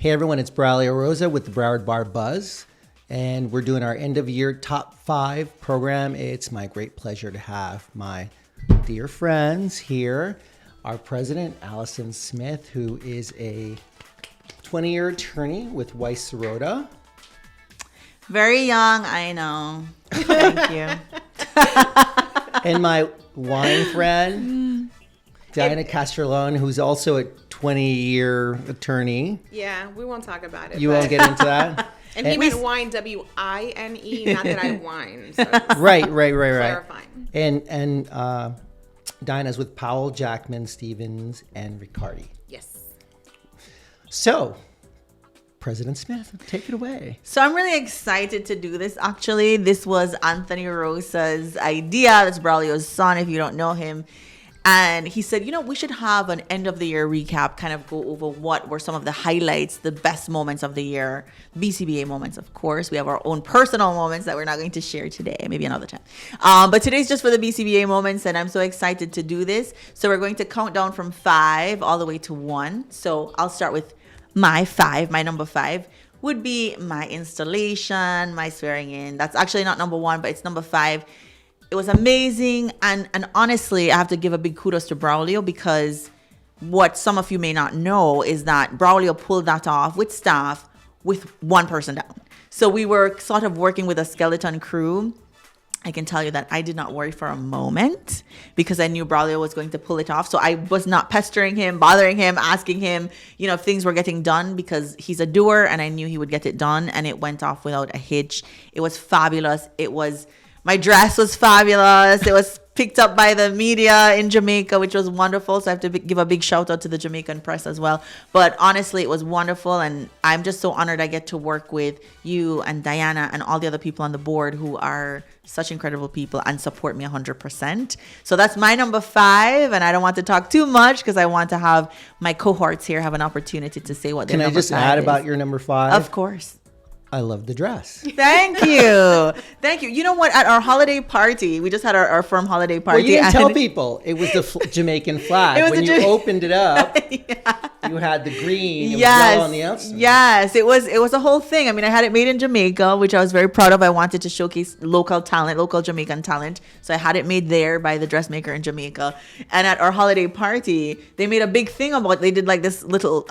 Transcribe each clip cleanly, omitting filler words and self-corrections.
Hey everyone, it's Braulio Rosa with the Broward Bar Buzz, and we're doing our end of year top 5 program. It's my great pleasure to have my dear friends here. Our president, Alison Smith, who is a 20-year attorney with Weiss Serota. Very young, I know. Thank you. And my wine friend, Diana Castrillon, who's also a 20-year attorney. Yeah, we won't talk about it. You won't get into that? And he meant wine, W-I-N-E, not that I whine. So Right. clarifying. And Diana's with Powell, Jackman, Stevens, and Riccardi. Yes. So, President Smith, take it away. So I'm really excited to do this. Actually, this was Anthony Rosa's idea. That's Braulio's son, if you don't know him. And he said, we should have an end of the year recap, kind of go over what were some of the highlights, the best moments of the year, BCBA moments, of course. We have our own personal moments that we're not going to share today, maybe another time. But today's just for the BCBA moments, and I'm so excited to do this. So we're going to count down from 5 all the way to 1. So I'll start with my 5. My number 5 would be my installation, my swearing in. That's actually not number 1, but it's number 5. It was amazing. And honestly, I have to give a big kudos to Braulio, because what some of you may not know is that Braulio pulled that off with staff with one person down. So we were sort of working with a skeleton crew. I can tell you that I did not worry for a moment, because I knew Braulio was going to pull it off. So I was not pestering him, bothering him, asking him, if things were getting done, because he's a doer and I knew he would get it done. And it went off without a hitch. It was fabulous. My dress was fabulous. It was picked up by the media in Jamaica, which was wonderful. So I have to give a big shout out to the Jamaican press as well. But honestly, it was wonderful. And I'm just so honored I get to work with you and Diana and all the other people on the board who are such incredible people and support me 100%. So that's my number 5. And I don't want to talk too much, because I want to have my cohorts here have an opportunity to say what their number 5 is. Can I just add about your number 5? Of course. I love the dress. Thank you. Thank you. You know what? At our holiday party, we just had our firm holiday party. Well, you didn't tell people. It was the Jamaican flag. When you opened it up, you had the green. It was yellow on the outside. Yes, it was a whole thing. I mean, I had it made in Jamaica, which I was very proud of. I wanted to showcase local talent, local Jamaican talent. So I had it made there by the dressmaker in Jamaica. And at our holiday party, they made a big thing about, they did like this little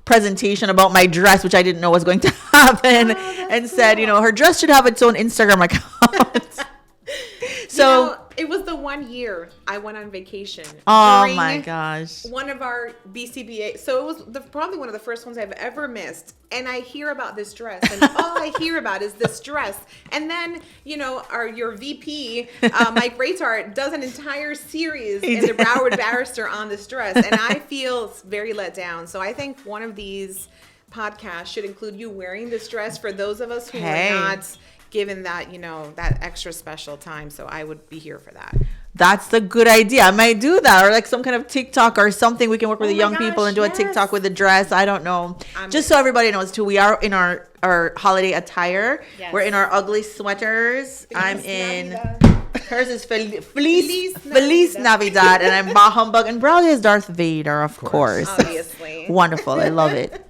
presentation about my dress, which I didn't know was going to happen, and said, her dress should have its own Instagram account. So it was the 1 year I went on vacation. Oh my gosh. One of our BCBA. So it was probably one of the first ones I've ever missed. And I hear about this dress, and all I hear about is this dress. And then, your VP, Mike Raytart, does an entire series in the Broward Barrister on this dress. And I feel very let down. So I think one of these podcasts should include you wearing this dress for those of us who are not given that, that extra special time. So I would be here for that. That's a good idea. I might do that, or like some kind of TikTok or something. We can work with the young people and do a TikTok with the dress. I don't know. Just so everybody knows too, we are in our holiday attire. Yes. We're in our ugly sweaters. I'm in, hers is Feliz Navidad, and I'm Bah Humbug, and Braulio is Darth Vader, of course. Obviously. Wonderful. I love it.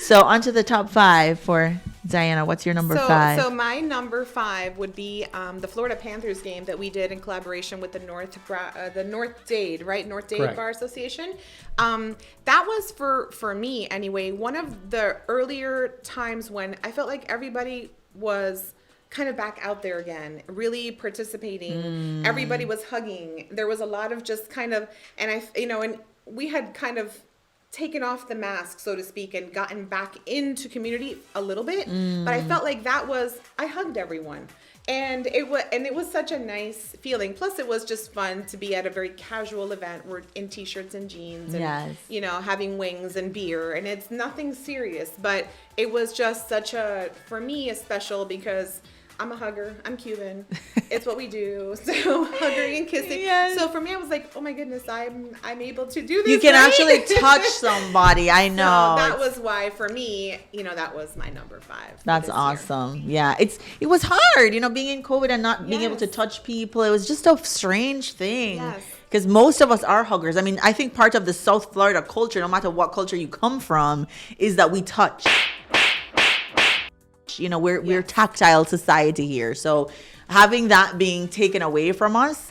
So on to the top 5 for Diana. What's your number 5? So my number 5 would be the Florida Panthers game that we did in collaboration with the North Dade Correct. Bar Association. That was for me anyway, one of the earlier times when I felt like everybody was kind of back out there again, really participating. Everybody was hugging. There was a lot of just kind of, and and we had kind of taken off the mask, so to speak, and gotten back into community a little bit. But I felt like I hugged everyone. And it was such a nice feeling. Plus, it was just fun to be at a very casual event. We're in t-shirts and jeans, and having wings and beer, and it's nothing serious. But it was just for me, a special, because I'm a hugger. I'm Cuban. It's what we do. So hugging and kissing. Yes. So for me, I was like, oh my goodness, I'm able to do this. You can right? actually touch somebody. I know. So that was why for me, that was my number 5. That's awesome. Yeah. It was hard, being in COVID and not being able to touch people. It was just a strange thing. Yes. Because most of us are huggers. I mean, I think part of the South Florida culture, no matter what culture you come from, is that we touch. We're tactile society here. So having that being taken away from us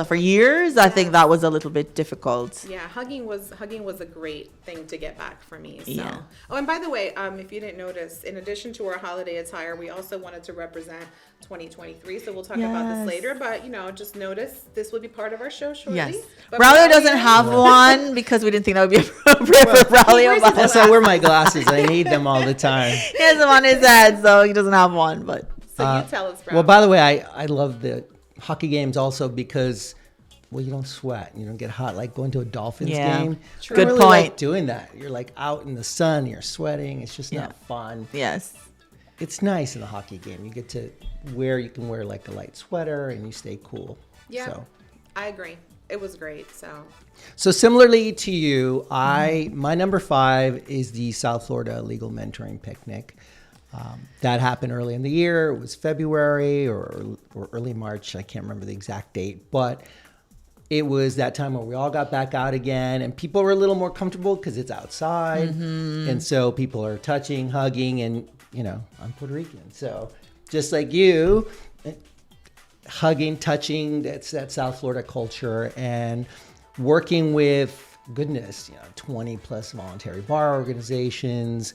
for years, I think that was a little bit difficult. Yeah, hugging was a great thing to get back for me. So. Yeah. Oh, and by the way, if you didn't notice, in addition to our holiday attire, we also wanted to represent 2023. So we'll talk about this later. But just notice this will be part of our show shortly. Yes. But Braulio doesn't have one because we didn't think that would be appropriate for Braulio. That's why I wear my glasses. I need them all the time. He has them on his head, so he doesn't have one. But So you tell us, Broward. Well, by the way, I love the hockey games also because, you don't sweat. You don't get hot like going to a Dolphins game. True. Good I really point. like doing that. You're like out in the sun. You're sweating. It's just not fun. yes. It's nice in a hockey game. You get to you can wear like a light sweater and you stay cool. Yeah, So. I agree. It was great. So similarly to you, my number 5 is the South Florida Legal Mentoring Picnic. That happened early in the year. It was February or early March. I can't remember the exact date, but it was that time where we all got back out again and people were a little more comfortable because it's outside. And so people are touching, hugging, and, I'm Puerto Rican. So just like you, hugging, touching, that's that South Florida culture, and working with, 20 plus voluntary bar organizations,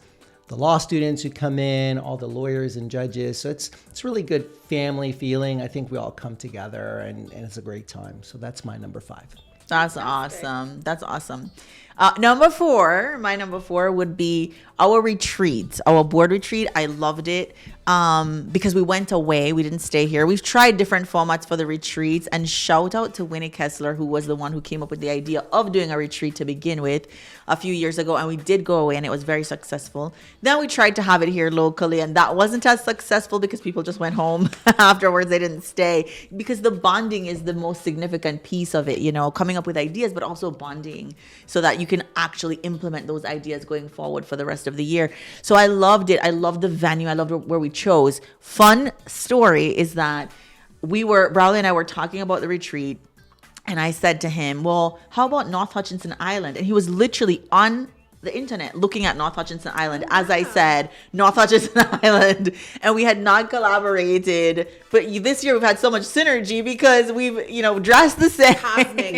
the law students who come in, all the lawyers and judges. So it's really good family feeling. I think we all come together and it's a great time. So that's my number 5. That's awesome. That's awesome. My number 4 would be our retreat, our board retreat. I loved it because we went away. We didn't stay here. We've tried different formats for the retreats, and shout out to Winnie Kessler, who was the one who came up with the idea of doing a retreat to begin with a few years ago. And we did go away and it was very successful. Then we tried to have it here locally and that wasn't as successful because people just went home afterwards. They didn't stay because the bonding is the most significant piece of it, coming up with ideas, but also bonding so that you can actually implement those ideas going forward for the rest of the year. So I loved it. I loved the venue. I loved where we chose. Fun story is that Braulio and I were talking about the retreat, and I said to him, well, how about North Hutchinson Island? And he was literally on the internet looking at North Hutchinson Island, as I said, North Hutchinson Island, and we had not collaborated, but this year we've had so much synergy because we've dressed the same. Cosmic.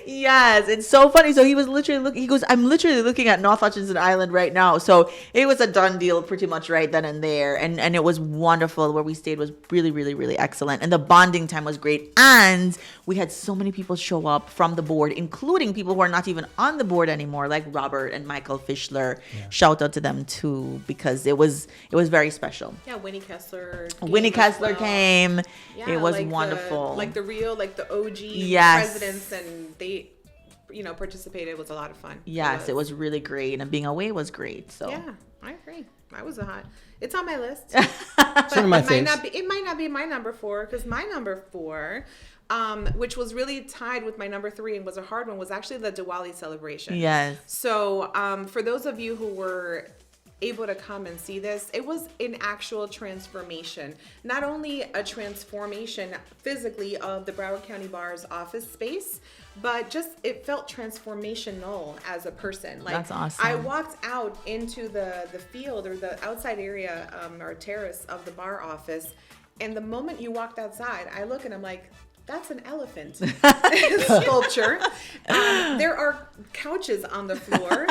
Yes, it's so funny. So he was literally he goes, I'm literally looking at North Hutchinson Island right now. So it was a done deal pretty much right then and there, and it was wonderful. Where we stayed was really, really, really excellent, and the bonding time was great, and we had so many people show up from the board, including people who are not even on the board anymore, like Robert and Michael Fischler. Yeah. Shout out to them too, because it was very special. Yeah, Winnie Kessler came. Yeah, it was wonderful. The OG presidents, and they participated. It was a lot of fun. Yes, it was really great, and being away was great. So yeah, I agree. It's on my list. It's one of my favorites. It might not be my number 4 because my number 4, which was really tied with my number 3 and was a hard one, was actually the Diwali celebration. Yes. So for those of you who were able to come and see this, it was an actual transformation. Not only a transformation physically of the Broward County Bar's office space, but just it felt transformational as a person. That's awesome. I walked out into the field or the outside area or terrace of the bar office, and the moment you walked outside, I look and I'm like, that's an elephant sculpture. There are couches on the floor.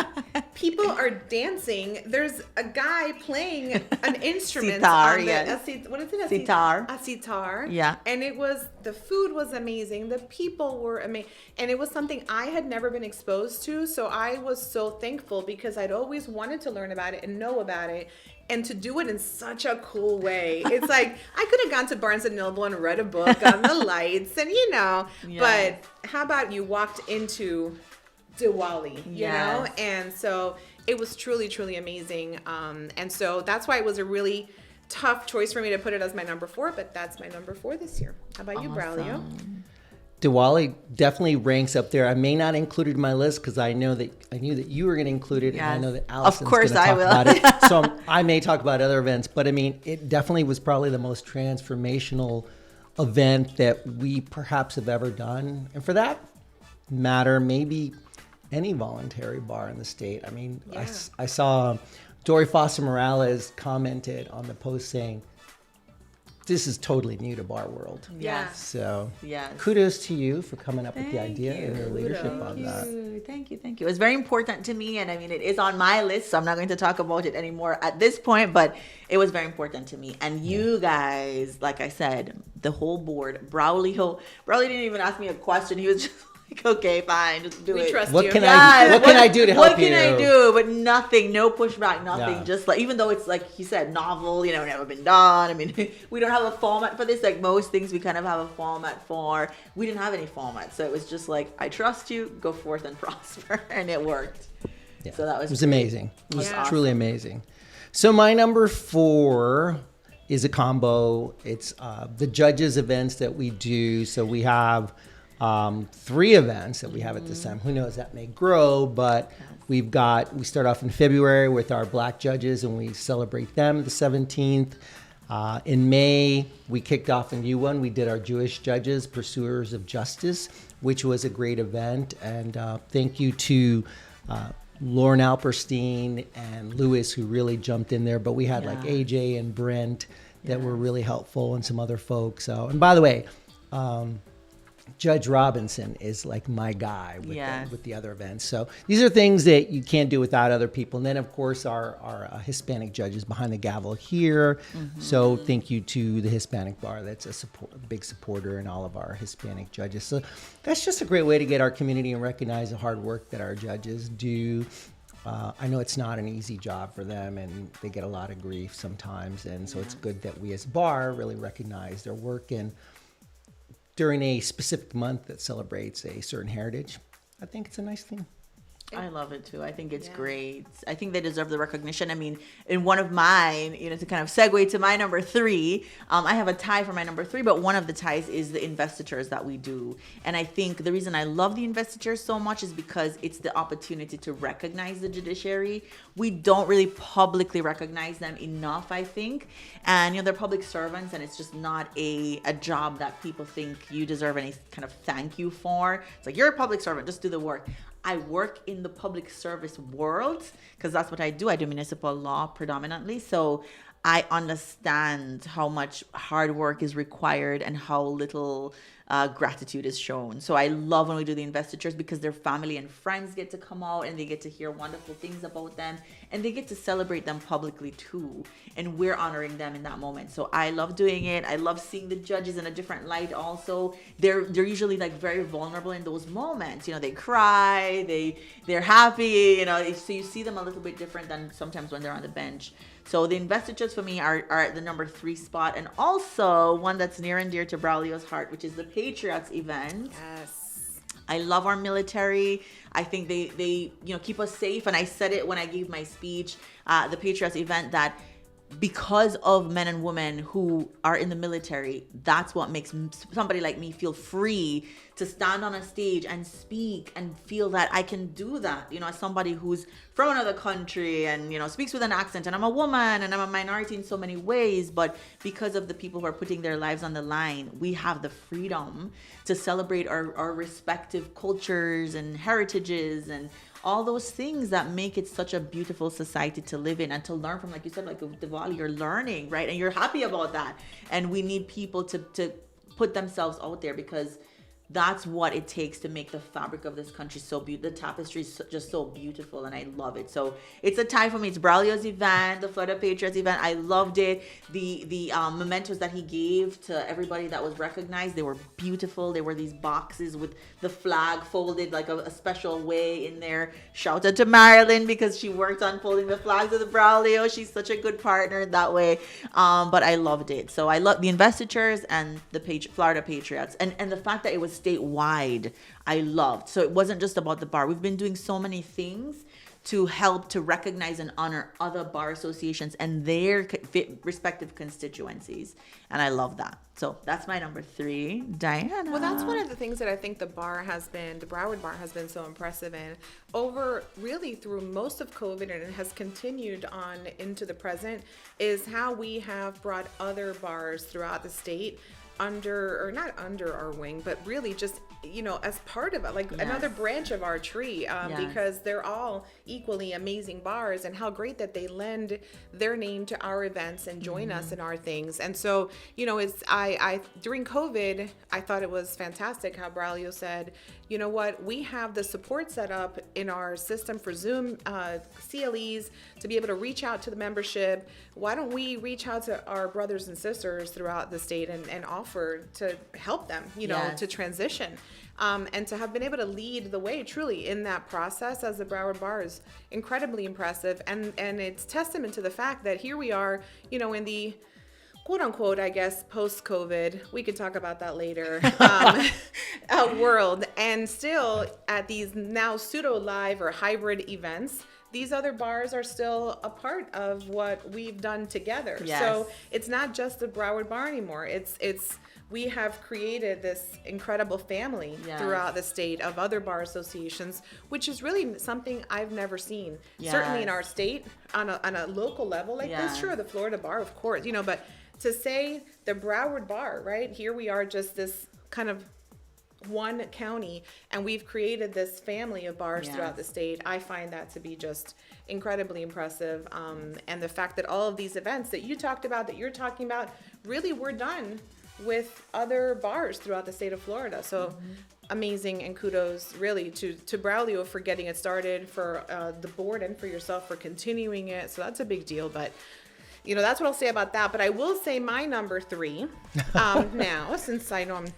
People are dancing. There's a guy playing an instrument. Sitar, what is it? Sitar. A sitar. Yeah. And the food was amazing. The people were amazing. And it was something I had never been exposed to. So I was so thankful because I'd always wanted to learn about it and know about it. And to do it in such a cool way. It's like, I could have gone to Barnes & Noble and read a book on the lights and, but how about you walked into Diwali, you know? And so it was truly, truly amazing. And so that's why it was a really tough choice for me to put it as my number 4, but that's my number 4 this year. How about you, Braulio? Diwali definitely ranks up there. I may not include it in my list because I knew that you were going to include it, and I know that Alison's going to talk about it. So I may talk about other events, but I mean, it definitely was probably the most transformational event that we perhaps have ever done, and for that matter, maybe any voluntary bar in the state. I mean, I saw Dory Foster Morales commented on the post saying, "This is totally new to bar world." Yes. So yes. Kudos to you for coming up with the idea and your leadership on that. Thank you. It was very important to me, and I mean, it is on my list, so I'm not going to talk about it anymore at this point, but it was very important to me. And you guys, like I said, the whole board, Braulio didn't even ask me a question. He was just like, okay, fine, just do it. We trust What you. can I do to help you? What can I do? But nothing, no pushback, nothing. No. Just like, even though it's like he said, novel, never been done. I mean, we don't have a format for this. Like most things, we kind of have a format for. We didn't have any format, so it was just like, I trust you. Go forth and prosper, and it worked. Yeah. So that was. It was amazing. It was Yeah. truly amazing. So my number 4 is a combo. It's the judges events that we do. So we have 3 events that we have at this time. Who knows, that may grow, but we start off in February with our Black judges, and we celebrate them the 17th. In May, we kicked off a new one. We did our Jewish judges, Pursuers of Justice, which was a great event. And thank you to Lauren Alperstein and Lewis, who really jumped in there. But we had like AJ and Brent that were really helpful, and some other folks. So, and by the way, Judge Robinson is like my guy with the other events. So these are things that you can't do without other people. And then, of course, our Hispanic judges behind the gavel here. Mm-hmm. So thank you to the Hispanic Bar. That's a big supporter in all of our Hispanic judges. So that's just a great way to get our community and recognize the hard work that our judges do. I know it's not an easy job for them, and they get a lot of grief sometimes. And so it's good that we as a bar really recognize their work. And during a specific month that celebrates a certain heritage, I think it's a nice thing. I love it too. I think it's great. I think they deserve the recognition. I mean, in one of mine, to kind of segue to my number 3, I have a tie for my number 3, but one of the ties is the investitures that we do. And I think the reason I love the investitures so much is because it's the opportunity to recognize the judiciary. We don't really publicly recognize them enough, I think. And, they're public servants, and it's just not a job that people think you deserve any kind of thank you for. It's like, you're a public servant, just do the work. I work in the public service world because that's what I do. I do municipal law predominantly. So I understand how much hard work is required and how little gratitude is shown. So I love when we do the investitures because their family and friends get to come out and they get to hear wonderful things about them, and they get to celebrate them publicly too. And we're honoring them in that moment. So I love doing it. I love seeing the judges in a different light also. They're usually like very vulnerable in those moments. They cry, they're happy, so you see them a little bit different than sometimes when they're on the bench. So the investitures for me are at the number 3 spot, and also one that's near and dear to Braulio's heart, which is the Patriots event. Yes. I love our military. I think they keep us safe. And I said it when I gave my speech, the Patriots event, that because of men and women who are in the military, that's what makes somebody like me feel free to stand on a stage and speak and feel that I can do that, as somebody who's from another country and, speaks with an accent, and I'm a woman and I'm a minority in so many ways, but because of the people who are putting their lives on the line, we have the freedom to celebrate our respective cultures and heritages and all those things that make it such a beautiful society to live in and to learn from. Like you said, like Diwali, you're learning, right? And you're happy about that. And we need people to put themselves out there, because that's what it takes to make the fabric of this country so beautiful. The tapestry is just so beautiful, and I love it. So it's a tie for me. It's Braulio's event, the Florida Patriots event. I loved it. The mementos that he gave to everybody that was recognized, they were beautiful. They were these boxes with the flag folded like a special way in there. Shout out to Marilyn, because she worked on folding the flags of the Braulio. She's such a good partner that way. But I loved it. So I love the investitures and the Florida Patriots, and the fact that it was statewide, I loved. So it wasn't just about the bar. We've been doing so many things to help to recognize and honor other bar associations and their respective constituencies. And I love that. So that's my number 3. Diana. Well, that's one of the things that I think the Broward Bar has been so impressive in over really through most of COVID, and it has continued on into the present, is how we have brought other bars throughout the state not under our wing, but really just, as part of it, like another branch of our tree, because they're all equally amazing bars, and how great that they lend their name to our events and join us in our things. And so, I during COVID, I thought it was fantastic how Braulio said, you know what, we have the support set up in our system for Zoom CLEs to be able to reach out to the membership. Why don't we reach out to our brothers and sisters throughout the state and offer to help them, to transition. And to have been able to lead the way truly in that process as the Broward Bar is incredibly impressive. And it's testament to the fact that here we are, in the quote unquote, I guess, post-COVID, we could talk about that later, world. And still at these now pseudo live or hybrid events, these other bars are still a part of what we've done together. Yes. So it's not just the Broward Bar anymore. We have created this incredible family throughout the state of other bar associations, which is really something I've never seen. Certainly in our state on a local level like this. Sure, the Florida Bar, of course, but to say the Broward Bar, right? Here we are, just this kind of one county, and we've created this family of bars throughout the state. I find that to be just incredibly impressive. And the fact that all of these events that you talked about, that you're talking about, really were done with other bars throughout the state of Florida. So amazing, and kudos really to Braulio for getting it started, for the board, and for yourself for continuing it. So that's a big deal. But that's what I'll say about that. But I will say my number 3 now, since I know I'm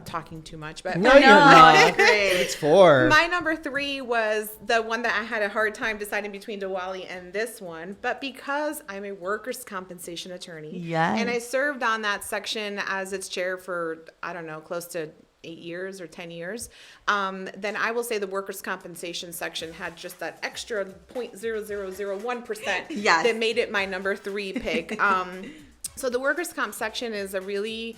talking too much. But no, you're not. It's 4. My number 3 was the one that I had a hard time deciding between Diwali and this one. But because I'm a workers' compensation attorney, and I served on that section as its chair for, I don't know, close to 8 years or 10 years, then I will say the workers' compensation section had just that extra 0.0001% that made it my number 3 pick. So the workers' comp section is a really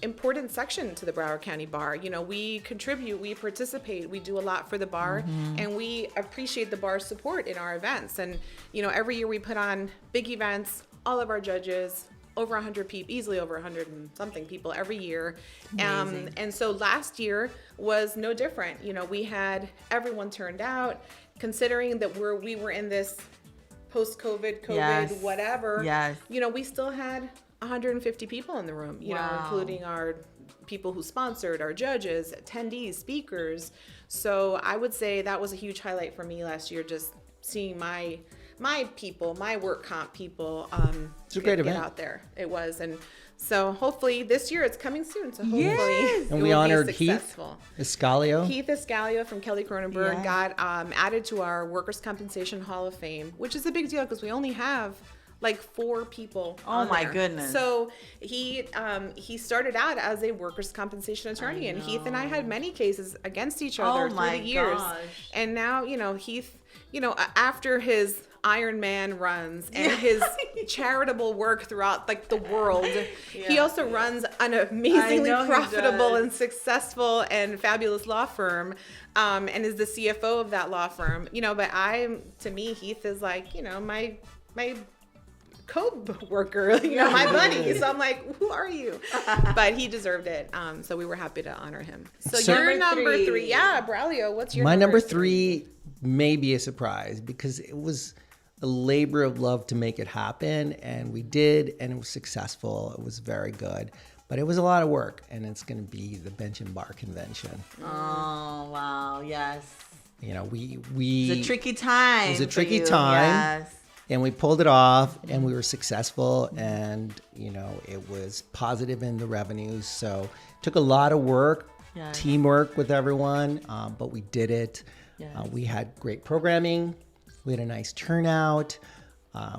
important section to the Broward County Bar. We contribute, we participate, we do a lot for the bar, and we appreciate the bar's support in our events. And, every year we put on big events, all of our judges, over 100 people, easily over 100 and something people every year. And so last year was no different. We had everyone turned out, considering that we were in this post-COVID, whatever. We still had 150 people in the room, including our people who sponsored, our judges, attendees, speakers. So I would say that was a huge highlight for me last year, just seeing my people, my work comp people, it's a great event out there. It was. And so hopefully this year, it's coming soon. So hopefully and we honored Heath Escalio. Heath Escalio from Kelly Cronenberg got added to our Workers' Compensation Hall of Fame, which is a big deal because we only have like 4 people. Oh my goodness. So he started out as a workers' compensation attorney, and Heath and I had many cases against each other through the years. And now, Heath, after his Iron Man runs and his charitable work throughout the world, he also runs an amazingly profitable and successful and fabulous law firm, and is the CFO of that law firm. But to me, Heath is like, my co-worker, my buddy. So I'm like, who are you? But he deserved it. So we were happy to honor him. So your number 3. Yeah, Braulio, what's your number 3? May be a surprise because it was a labor of love to make it happen, and we did, and it was successful. It was very good, but it was a lot of work, and it's going to be the Bench and Bar Convention. Oh wow, yes. We it was a tricky time. It was a tricky time. Yes. And we pulled it off, and we were successful, and it was positive in the revenues. So it took a lot of work, teamwork with everyone, but we did it. We had great programming. We had a nice turnout.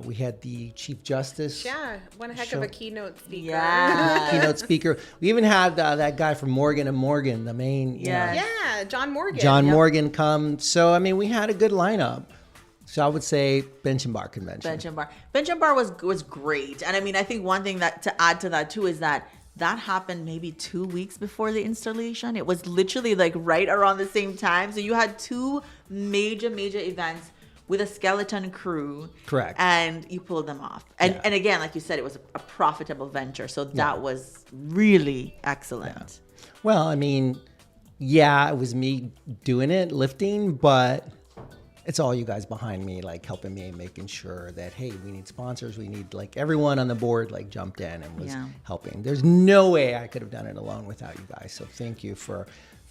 We had the Chief Justice. Yeah, one heck of a keynote speaker. Yeah. Keynote speaker. We even had that guy from Morgan and Morgan, the main. Yeah. Yeah, John Morgan. John Yep. Morgan come. So, I mean, we had a good lineup. So I would say Bench and Bar Convention. Bench and Bar was great. And I mean, I think one thing that to add to that too is that happened maybe 2 weeks before the installation. It was literally like right around the same time. So you had two major events with a skeleton crew. Correct. And you pulled them off. And Yeah. and again, like you said, it was a profitable venture. So that was really excellent. Well, I mean, it was me doing it, lifting, but it's all you guys behind me, like helping me, making sure that, hey, we need sponsors. We need like everyone on the board like jumped in and was helping. There's no way I could have done it alone without you guys. So thank you for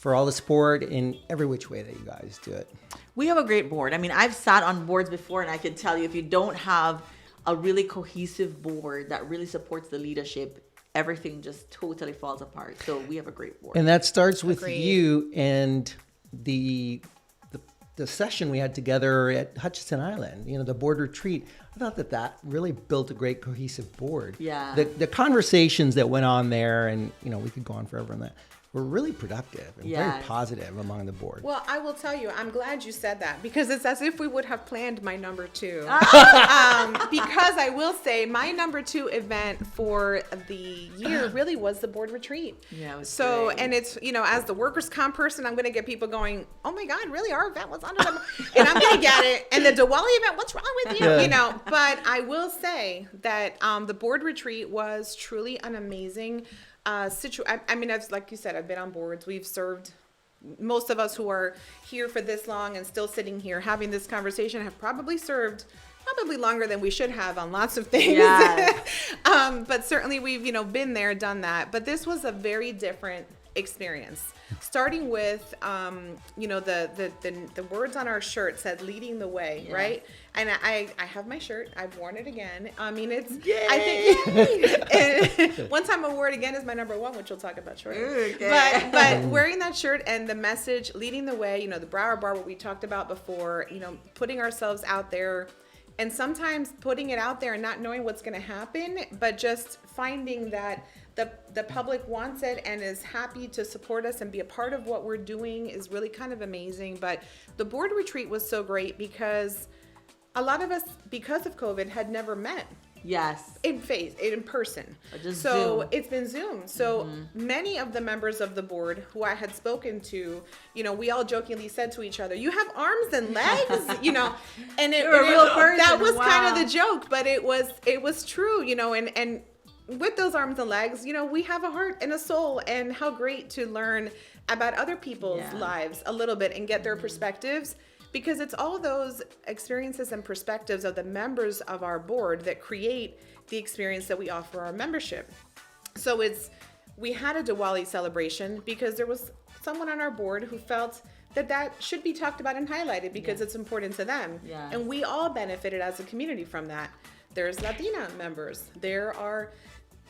all the support in every which way that you guys do it. We have a great board. I mean, I've sat on boards before, and I can tell you, if you don't have a really cohesive board that really supports the leadership, everything just totally falls apart. So we have a great board. And that starts with Agreed. you and the session we had together at Hutchinson Island, the board retreat. I thought that really built a great cohesive board. Yeah. The conversations that went on there, and we could go on forever on that, were really productive and very positive among the board. Well, I will tell you, I'm glad you said that, because it's as if we would have planned my number 2. Because I will say my number 2 event for the year really was the board retreat. Yeah, it was so great. And it's, as the workers' comp person, I'm going to get people going, oh my God, really? Our event was under the, and I'm going to get it. And the Diwali event, what's wrong with you? But I will say that the board retreat was truly an amazing I mean, like you said, I've been on boards. We've served. Most of us who are here for this long and still sitting here having this conversation have probably served longer than we should have on lots of things. Yes. But certainly we've, been there, done that. But this was a very different experience. Starting with, the words on our shirt said "leading the way," right? And I have my shirt. I've worn it again. I mean, it's. Yay! I think one time I wore it again is my number 1, which we'll talk about shortly. Okay. But wearing that shirt and the message, leading the way. The Broward Bar, what we talked about before. Putting ourselves out there. And sometimes putting it out there and not knowing what's going to happen, but just finding that the public wants it and is happy to support us and be a part of what we're doing is really kind of amazing. But the board retreat was so great because a lot of us, because of COVID, had never met. Yes. In person. Just so Zoom. It's been Zoom. So many of the members of the board who I had spoken to, we all jokingly said to each other, "You have arms and legs," and You're a real person. that was kind Wow. of the joke, but it was true, and with those arms and legs, we have a heart and a soul, and how great to learn about other people's lives a little bit and get their perspectives. Because it's all those experiences and perspectives of the members of our board that create the experience that we offer our membership. So we had a Diwali celebration because there was someone on our board who felt that should be talked about and highlighted because it's important to them. Yeah. And we all benefited as a community from that. There's Latina members. There are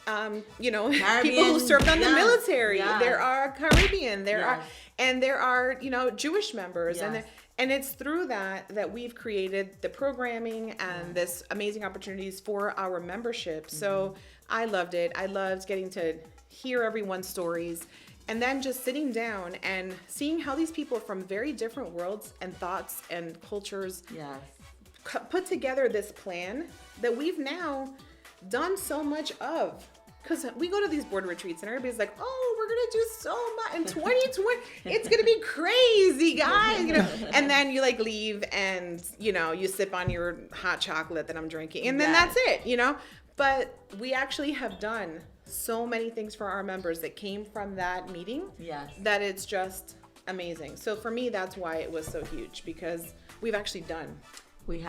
people who served on the military. Yes. There are Caribbean. There Yes. are Jewish members. Yes. And it's through that we've created the programming and this amazing opportunities for our membership. So I loved it. I loved getting to hear everyone's stories and then just sitting down and seeing how these people from very different worlds and thoughts and cultures put together this plan that we've now done so much of. Because we go to these board retreats and everybody's like, "Oh, we're going to do so much in 2020. It's going to be crazy, guys." And then you leave and, you sip on your hot chocolate that I'm drinking. And then that's it, But we actually have done so many things for our members that came from that meeting. Yes. That it's just amazing. So for me, that's why it was so huge, because we've actually done. We've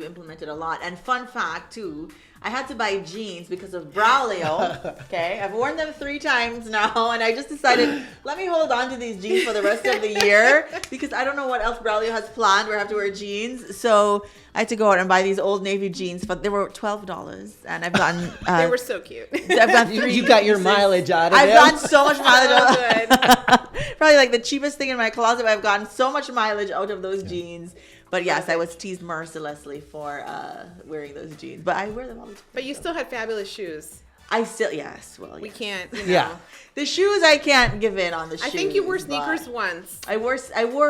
implemented a lot. And fun fact too, I had to buy jeans because of Braulio. Okay, I've worn them 3 times now, and I just decided, let me hold on to these jeans for the rest of the year because I don't know what else Braulio has planned where I have to wear jeans. So I had to go out and buy these Old Navy jeans, but they were $12, and I've gotten. They were so cute. I've gotten 3 You got your pieces. mileage out of I've them. gotten so much mileage out Oh, of Probably the cheapest thing in my closet, but I've gotten so much mileage out of those jeans. But yes, I was teased mercilessly for wearing those jeans. But I wear them all the time. But you still had fabulous shoes. I still, yes. Well, We yes. can't, you know. Yeah. The shoes, I can't give in on the shoes. I think you wore sneakers but once. I wore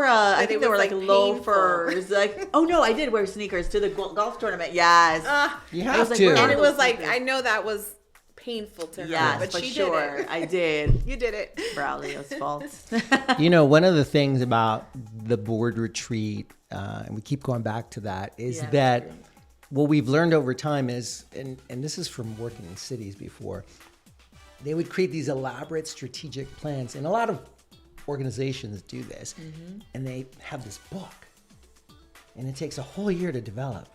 I it think they was, were like like, loafers. Like, oh no, I did wear sneakers to the golf tournament. Yes. You I have was like, to. where are And it those was like, sneakers? I know that was painful to her, Yes, but for she sure. did it. I did. You did it. Braulio's fault. You know, one of the things about the board retreat, and we keep going back to that, is Yeah, that that's what we've learned over time is, and this is from working in cities before, they would create these elaborate strategic plans. And a lot of organizations do this. And they have this book. And it takes a whole year to develop.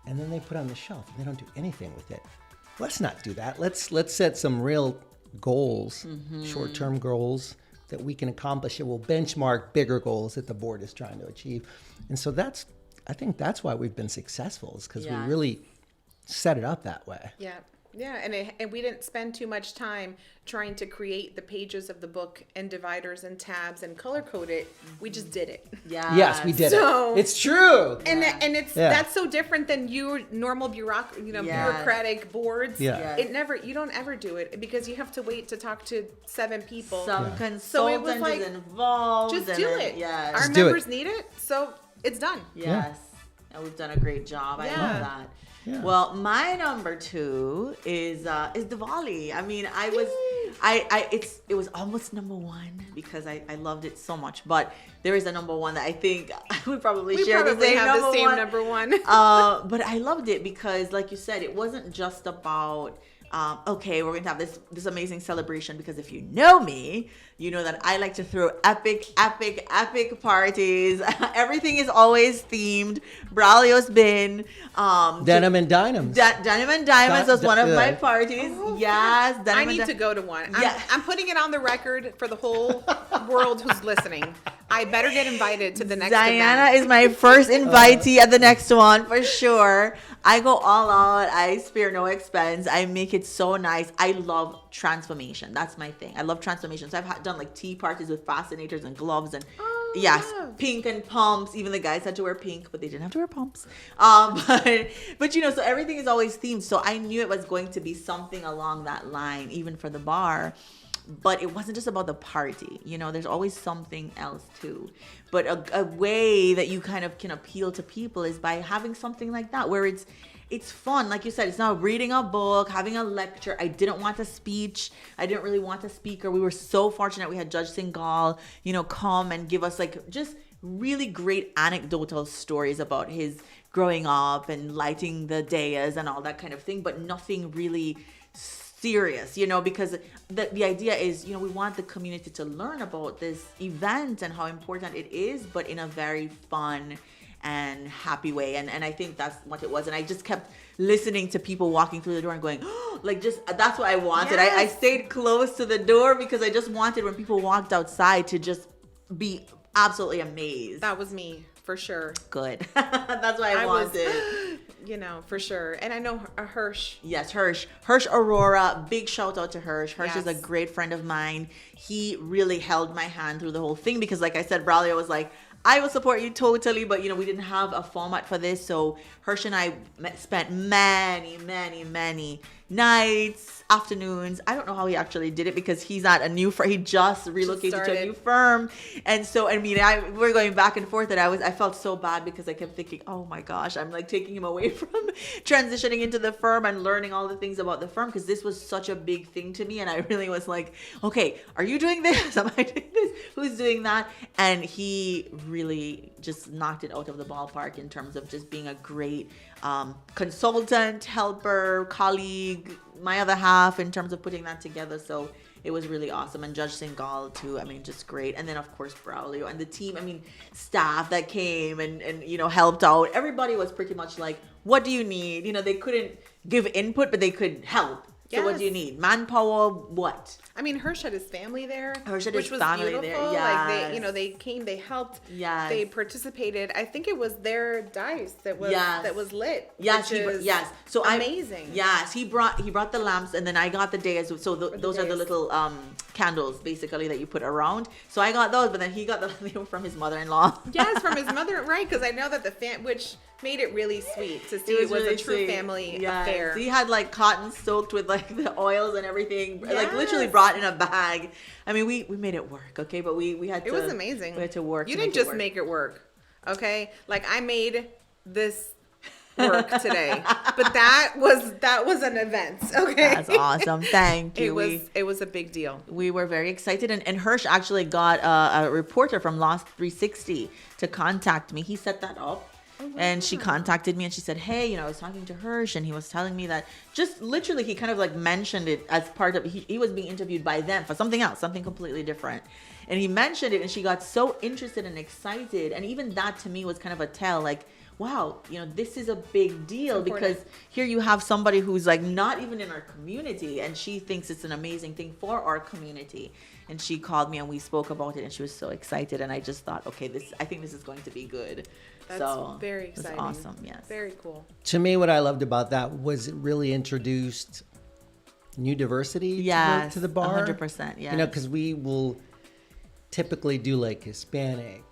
And then they put it on the shelf and they don't do anything with it. Let's not do that. Let's set some real goals, short-term goals that we can accomplish. It will benchmark bigger goals that the board is trying to achieve. And so I think that's why we've been successful, is because we Yes. really set it up that way. Yeah. Yeah. And we didn't spend too much time trying to create the pages of the book and dividers and tabs and color code it. We just did it. Yeah. Yes, we did So- it. It's true. And it's Yeah. that's so different than your normal bureaucratic boards. Yeah. Yes. You don't ever do it because you have to wait to talk to 7 people. Some Yeah. So it consultant was like, is involved. Just and do then- it. Yes. Our Just do it. members need it, so it's done. Yes. And we've done a great job. I Yeah. love that. Yeah. Well, my number 2 is Diwali. I mean, it was almost number 1 because I loved it so much. But there is a number 1 that I think we probably We share probably the same have number the same 1. number 1. But I loved it because, like you said, it wasn't just about okay, we're going to have this amazing celebration, because if you know me, you know that I like to throw epic parties. Everything is always themed. Braulio's been Denim and Diamonds. Denim and Diamonds was one of my yeah. parties. Yes, Denim I and need to go to one. Yeah. I'm putting it on the record for the whole world who's listening. I better get invited to the next Diana event. is my first invitee at the next one for sure. I go all out. I spare no expense. I make it so nice. I love transformation. That's my thing. I love transformation. So I've done like tea parties with fascinators and gloves and yes, yeah. pink and pumps. Even the guys had to wear pink, but they didn't have to wear pumps. But you know, so everything is always themed. So I knew it was going to be something along that line, even for the bar. But it wasn't just about the party, you know, there's always something else too. But a way that you kind of can appeal to people is by having something like that, where it's fun. Like you said, it's not reading a book, having a lecture. I didn't want a speech. I didn't really want a speaker. We were so fortunate. We had Judge Singhal, you know, come and give us like just really great anecdotal stories about his growing up and lighting the dayas and all that kind of thing, but nothing really serious, you know, because the idea is, you know, we want the community to learn about this event and how important it is, but in a very fun and happy way. And I think that's what it was. And I just kept listening to people walking through the door and going, oh, like, just, that's what I wanted. Yes. I stayed close to the door because I just wanted when people walked outside to just be absolutely amazed. That was me, for sure. Good. That's what I wanted. You know, for sure. And I know Hirsch. Yes, Hirsch Aurora, big shout out to Hirsch. Hirsch is a Yes. great friend of mine. He really held my hand through the whole thing because, like I said, Braulio was like, I will support you totally, but you know, we didn't have a format for this, so Hirsch and I spent many nights, afternoons. I don't know how he actually did it because he's not a new firm. He just relocated to a new firm, and so I mean, we're going back and forth, and I felt so bad because I kept thinking, oh my gosh, I'm like taking him away from transitioning into the firm and learning all the things about the firm, because this was such a big thing to me, and I really was like, okay, are you doing this? Am I doing this? Who's doing that? And he really just knocked it out of the ballpark in terms of just being a great consultant, helper, colleague, my other half in terms of putting that together. So it was really awesome. And Judge Singhal too, I mean, just great. And then of course Braulio and the team, I mean, staff that came and you know, helped out. Everybody was pretty much like, what do you need? You know, they couldn't give input, but they could help. So what do you Yes. need? Manpower, what? I mean, Hirsch had his family there, Hirsch had which his was family beautiful. there, Like they, yes. they came, they helped, Yes. they participated. I think it was their dice that was Yes. that was lit. Yes, which is yes. So amazing. Yes, he brought the lamps, and then I got the days. So those are the days. little candles basically that you put around. So I got those, but then he got they were from his mother-in-law. Yes, from his mother, right? Because I know that which made it really sweet to see it was really a true sweet. family Yes. affair. He had like cotton soaked with like the oils and everything, like literally Yes. brought in a bag. I mean, we made it work, okay? But we had to. It was amazing. We had to work. You to didn't make just it work. make it work, okay? Like I made this work today, but that was an event, okay? That's awesome. Thank you. It was a big deal. We were very excited, and Hirsch actually got a reporter from Lost 360 to contact me. He set that up. And she contacted me and she said, hey, I was talking to Hirsch and he was telling me that just literally he kind of like mentioned it as part of, he was being interviewed by them for something else, something completely different. And he mentioned it and she got so interested and excited. And even that to me was kind of a tell, like, wow, this is a big deal because here you have somebody who's like not even in our community and she thinks it's an amazing thing for our community. And she called me and we spoke about it and she was so excited. And I just thought, okay, I think this is going to be good. That's very exciting. It was awesome, yes. Very cool. To me, what I loved about that was it really introduced new diversity to the bar. 100%, yeah. Because we will typically do like Hispanic,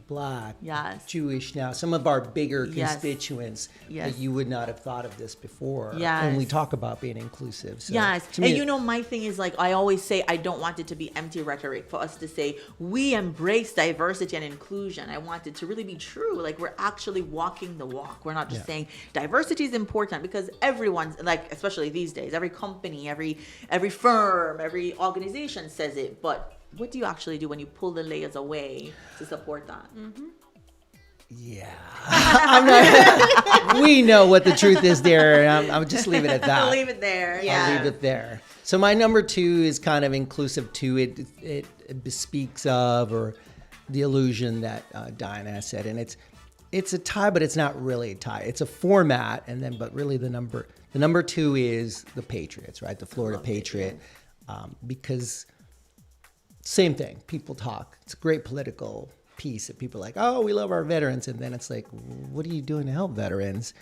Black, Yes. Jewish. Now, some of our bigger Yes. constituents Yes. that you would not have thought of this before. Yes. When we talk about being inclusive. So Yes. to me, And my thing is like, I always say, I don't want it to be empty rhetoric for us to say, we embrace diversity and inclusion. I want it to really be true. Like we're actually walking the walk. We're not just saying diversity is important because everyone's like, especially these days, every company, every firm, every organization says it. But what do you actually do when you pull the layers away to support that? Yeah. We know what the truth is there. And I'll just leave it at that. I'll leave it there. Yeah. I'll leave it there. So my number 2 is kind of inclusive too. It bespeaks of or the illusion that Diana said, and it's a tie, but it's not really a tie. It's a format, but really the number 2 is the Patriots, right? The Florida Patriot, because same thing. People talk. It's a great political piece that people are like, oh, we love our veterans, and then it's like, what are you doing to help veterans?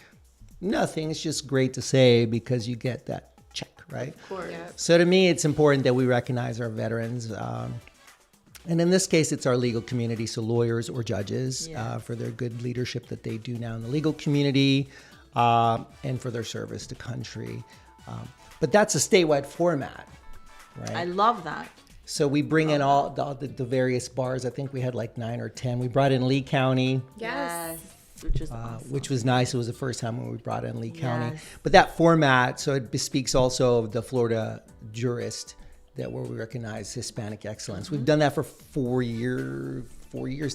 Nothing. It's just great to say because you get that check, right? Of course. Yeah. So to me, it's important that we recognize our veterans. And in this case, it's our legal community, so lawyers or judges, for their good leadership that they do now in the legal community and for their service to country. But that's a statewide format, right? I love that. So we bring in all the various bars. I think we had like 9 or 10. We brought in Lee County. Yes. Which is awesome. Which was nice. It was the first time when we brought in Lee County. Yes. But that format, so it bespeaks also of the Florida jurist where we recognize Hispanic excellence. We've done that for 4 years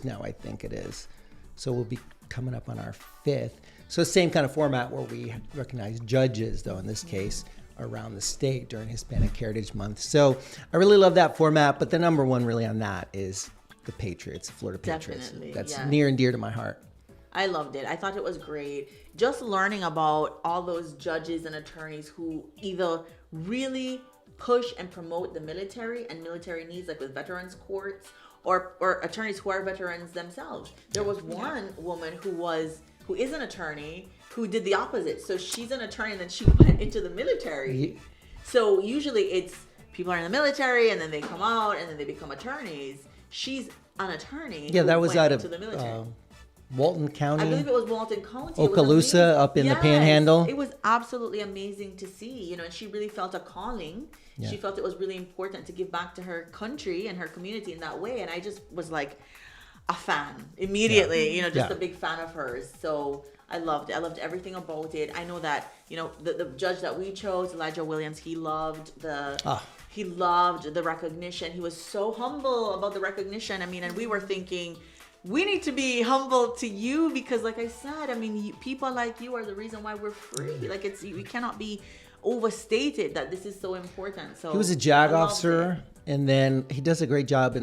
now, I think it is. So we'll be coming up on our 5th. So same kind of format where we recognize judges, though, in this case, around the state during Hispanic Heritage Month. So I really love that format, but the number 1 really on that is the Patriots, the Florida Patriots. Definitely, That's yeah. near and dear to my heart. I loved it. I thought it was great. Just learning about all those judges and attorneys who either really push and promote the military and military needs, like with veterans courts, or attorneys who are veterans themselves. There was one woman who is an attorney who did the opposite. So she's an attorney and then she went into the military. So usually it's people are in the military and then they come out and then they become attorneys. She's an attorney. Yeah, who that was went out into of the military. Walton County. I believe it was Walton County. It was Okaloosa amazing. up in the Yes, Panhandle. It was absolutely amazing to see, and she really felt a calling. Yeah. She felt it was really important to give back to her country and her community in that way. And I just was like a fan immediately, just a big fan of hers. So I loved it. I loved everything about it. I know that, the judge that we chose, Elijah Williams, he loved he loved the recognition. He was so humble about the recognition. And we were thinking, we need to be humble to you because, like I said, people like you are the reason why we're free. Like we cannot be overstated that this is so important. So He was a JAG officer, and then he does a great job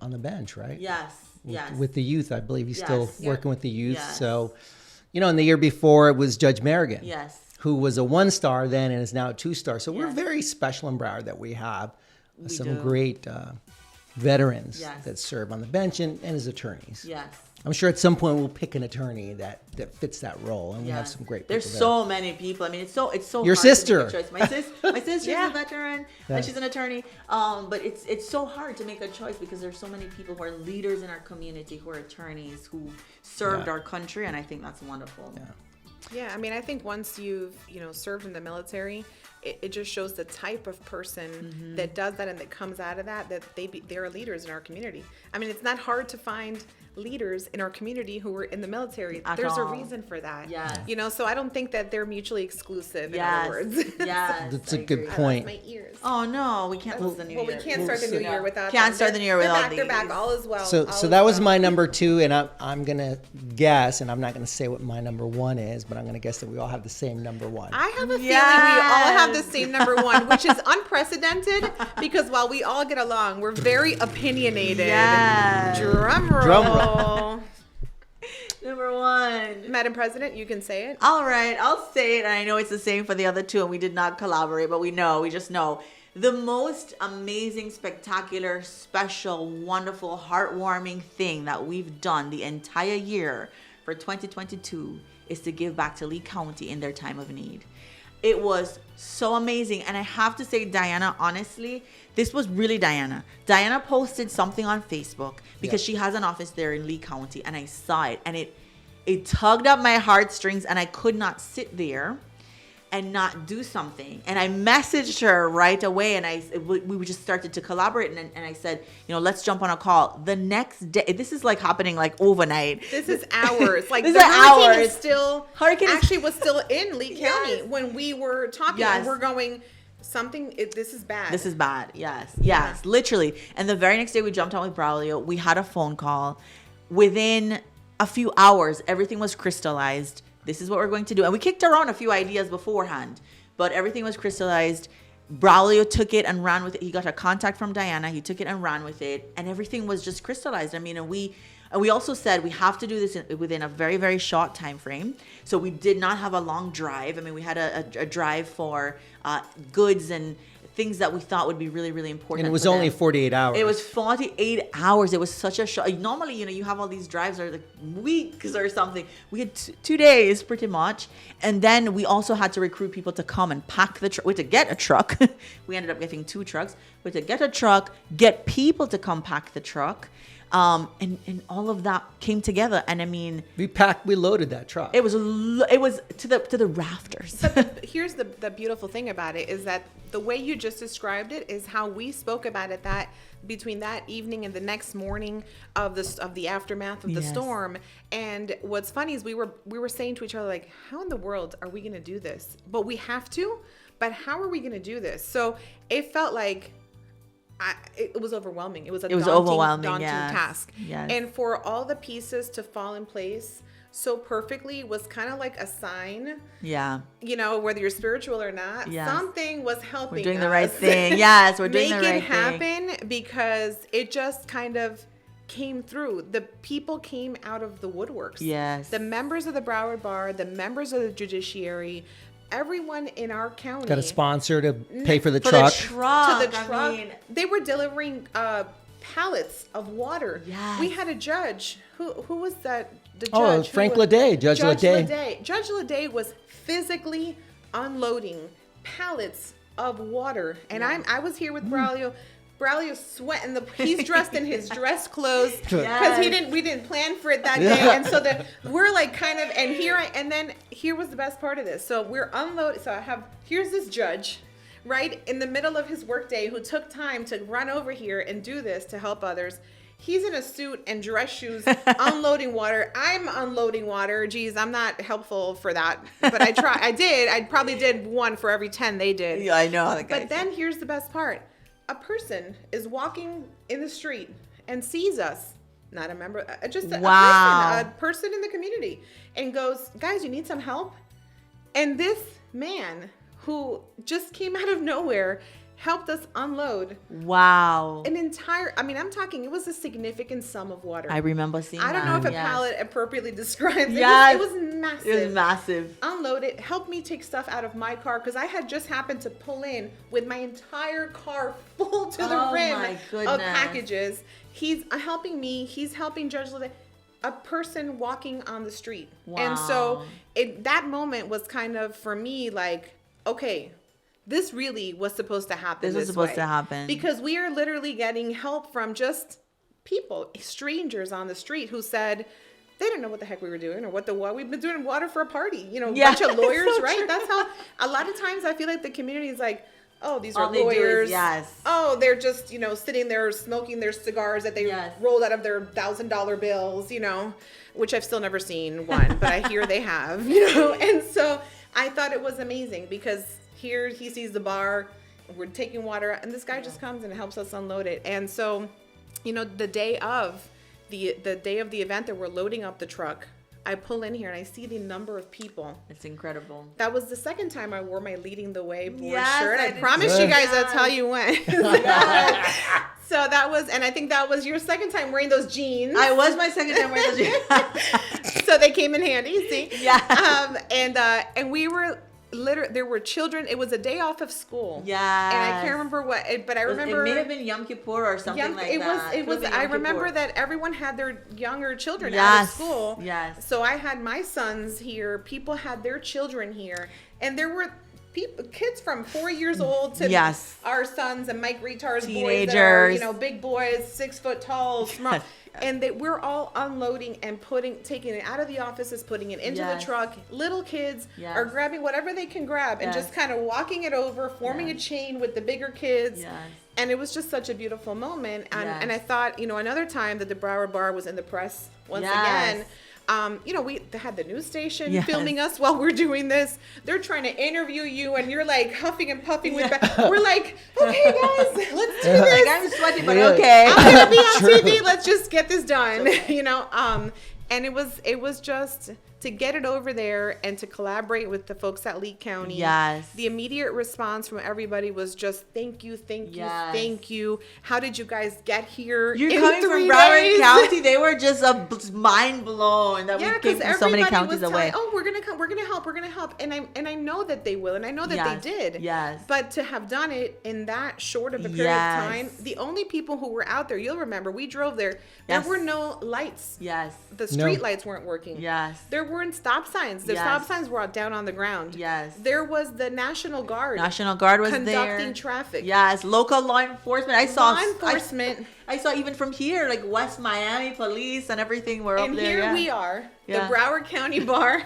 on the bench, right? Yes. With the youth, I believe he's still Yes. working with the youth. Yes. So, and the year before it was Judge Merrigan. Yes. who was a 1-star then and is now a 2-star. So we're Yes. very special in Broward that we have some do. great veterans Yes. that serve on the bench and as attorneys. Yes. I'm sure at some point we'll pick an attorney that fits that role, and we have some great people There's there. so many people. I mean, it's so Your hard sister. to make a choice. My sister's Yeah. a veteran, Yeah. and she's an attorney. But it's so hard to make a choice because there's so many people who are leaders in our community, who are attorneys, who served Yeah. our country, and I think that's wonderful. Yeah. Yeah, I mean, I think once you've, served in the military, it just shows the type of person that does that and that comes out of that they're leaders in our community. I mean, it's not hard to find leaders in our community who were in the military. At There's a all. reason for that. Yes. So I don't think that they're mutually exclusive, in Yes. other words. Yes. That's I a good agree. point. My ears. Oh no, we can't lose the new Well, year. we can't start the new year without Can't them. start the new year They're without back, They're back. these. All is well. So All so is that was well. my number 2, and I'm gonna guess, and I'm not gonna say what my number 1 is, but I'm gonna guess that we all have the same number 1. I have a feeling we Yes. all have the same number 1, which is unprecedented because while we all get along, we're very opinionated. Yes. Drum roll. Drum roll. Number 1. Madam President, you can say it. All right, I'll say it. And I know it's the same for the other 2, and we did not collaborate, but we just know. The most amazing, spectacular, special, wonderful, heartwarming thing that we've done the entire year for 2022 is to give back to Lee County in their time of need. It was so amazing. And I have to say, Diana, honestly, this was really Diana. Diana posted something on Facebook because she has an office there in Lee County, and I saw it, and it tugged up my heartstrings, and I could not sit there and not do something. And I messaged her right away, and we just started to collaborate, and I said, let's jump on a call. The next day, this is like happening like overnight. This is hours. Like This the is hurricane hours. is still Hurricane is- actually was still in Lee County Yes. when we were talking, Yes. and we're going this is bad. This is bad. Yes, literally. And the very next day we jumped on with Braulio. We had a phone call. Within a few hours, everything was crystallized. This is what we're going to do. And we kicked around a few ideas beforehand, but everything was crystallized. Braulio took it and ran with it. He got a contact from Diana. He took it and ran with it, and everything was just crystallized. I mean, and we also said we have to do this within a very, very short time frame. So we did not have a long drive. I mean, we had a drive for goods and things that we thought would be really, really important. And it was for only them. 48 hours. It was 48 hours. It was such a short. Normally, you have all these drives that are like weeks or something. We had 2 days pretty much. And then we also had to recruit people to come and pack the truck. We had to get a truck. We ended up getting 2 trucks. We had to get a truck, get people to come pack the truck. And all of that came together. And I mean, we loaded that truck. it was to the rafters. Here's the beautiful thing about it is that the way you just described it is how we spoke about it that between that evening and the next morning of the aftermath of the Yes. storm. And what's funny is we were saying to each other, like, how in the world are we going to do this? But we have to. But how are we going to do this? So it felt like it was overwhelming. It was daunting yes. task. Yes. And for all the pieces to fall in place so perfectly was kind of like a sign, Yeah. whether you're spiritual or not, Yes. something was helping We're doing the us right thing. Yes, we're doing make the right it happen thing. because it just kind of came through. The people came out of the woodworks. Yes. The members of the Broward Bar, the members of the judiciary, everyone in our county Got a sponsor to pay for the For truck. the truck. to the truck. I mean, They were delivering pallets of water. Yes. We had a judge. Who was that? The Oh, judge. Frank who was- Leday, Judge Leday. Judge Leday was physically unloading pallets of water, and I was here with Braulio. Braulio's sweating. He's dressed in his dress clothes because Yes. we didn't plan for it that day, and so we're like kind of. And here was the best part of this. So we're unloading. So here's this judge, right in the middle of his workday, who took time to run over here and do this to help others. He's in a suit and dress shoes, unloading water. I'm unloading water. Geez, I'm not helpful for that, but I try. I probably did one for every 10 they did. Yeah, I know. But then here's the best part. A person is walking in the street and sees us, not a member, just a person in the community, and goes, guys, you need some help? And this man who just came out of nowhere helped us unload Wow. an entire, I mean, I'm talking, it was a significant sum of water. I remember seeing that. I don't know if a Yes. pallet appropriately describes it. Yes. It was massive. It was massive. Unload it, helped me take stuff out of my car because I had just happened to pull in with my entire car full to the Oh, rim my of goodness. packages. He's helping me. He's helping Judge Lede, a person walking on the street. And so Wow. that moment was kind of for me like, okay, this really was supposed to happen. This was supposed way. to happen. Because we are literally getting help from just people, strangers on the street who said they didn't know what the heck we were doing or what we've been doing water for a party. You know, Yeah, bunch of lawyers, so right? true. That's how a lot of times I feel like the community is like, oh, these All are they do is- lawyers. yes. Oh, they're just, sitting there smoking their cigars that they Yes. rolled out of their $1,000 bills, which I've still never seen one, but I hear they have, And so I thought it was amazing because here he sees the bar, we're taking water, and this guy just comes and helps us unload it. And so, the day of the event that we're loading up the truck, I pull in here and I see the number of people. It's incredible. That was the second time I wore my Leading the Way board Yes, shirt. I I did promise too. you guys Yes. that's how you went. So that was, and I think that was your second time wearing those jeans. I was my second time wearing those. So they came in handy, see? Yeah. And we were literally, there were children. It was a day off of school. Yeah. And I can't remember what, but I remember. It may have been Yom Kippur or something like that. It was. Could have been I Yom remember Kippur. that everyone had their younger children out of Yes. school. Yes. So I had my sons here. People had their children here, and there were kids from 4 years old to Yes. our sons and Mike Retard's boys that are, Teenagers. big boys, 6 foot tall, smart. Yes. And we're all unloading and taking it out of the offices, putting it into Yes. the truck. Little kids Yes. are grabbing whatever they can grab and Yes. just kind of walking it over, forming Yes. a chain with the bigger kids. Yes. And it was just such a beautiful moment. And, Yes. and I thought, another time that the Broward Bar was in the press once Yes. again. We had the news station Yes. filming us while we're doing this. They're trying to interview you, and you're like huffing and puffing with. We're like, okay, guys, let's do this. Like, I'm sweaty, but Yeah. okay. I'm gonna be on True. TV. Let's just get this done. And it was just to get it over there and to collaborate with the folks at Lee County. Yes. The immediate response from everybody was just thank you, Yes. thank you. How did you guys get here? You're in coming from 3 Broward days? County. They were just mind blown that Yeah, we came because from so many everybody counties was away. telling, oh, we're gonna come, we're gonna help, and I know that they will, and I know that Yes, they did. yes. But to have done it in that short of a period Yes. of time, the only people who were out there, you'll remember, we drove there. Yes. There were no lights. Yes. The street lights weren't working. Yes. There weren't stop signs. The Yes. stop signs were down on the ground. Yes. There was the National Guard. National Guard was conducting there. traffic. Yes, local law enforcement. I saw Law enforcement. I saw even from here, like West Miami police and everything were up And there. here yeah. we are, Yeah. the Broward County Bar,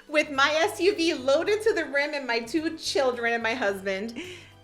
with my SUV loaded to the rim and my 2 children and my husband.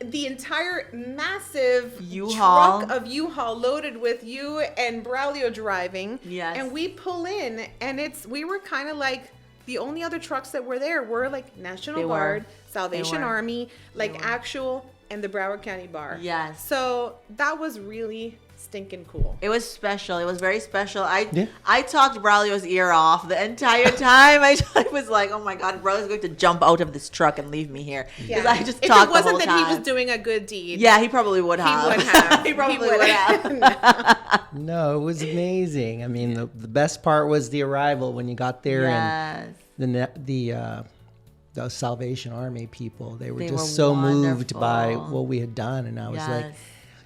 The entire massive U-Haul. truck of U-Haul loaded with you and Braulio driving. Yes. And we pull in, and we were kind of like, the only other trucks that were there were like National They were. Guard, Salvation They were. Army, like were. actual, and the Broward County Bar. Yes. So that was really stinking cool. It was special. It was very special. Yeah. I talked Braulio's ear off the entire time. I was like, oh my God, Braulio's going to jump out of this truck and leave me here. Because I just if talked it wasn't the whole that time. he was doing a good deed. Yeah, he probably would have. He would have. he probably would would have. No, it was amazing. I mean, the best part was the arrival when you got there and Yes. the Salvation Army people. They were They just were so moved by wonderful. what we had done, and I was like, Yes.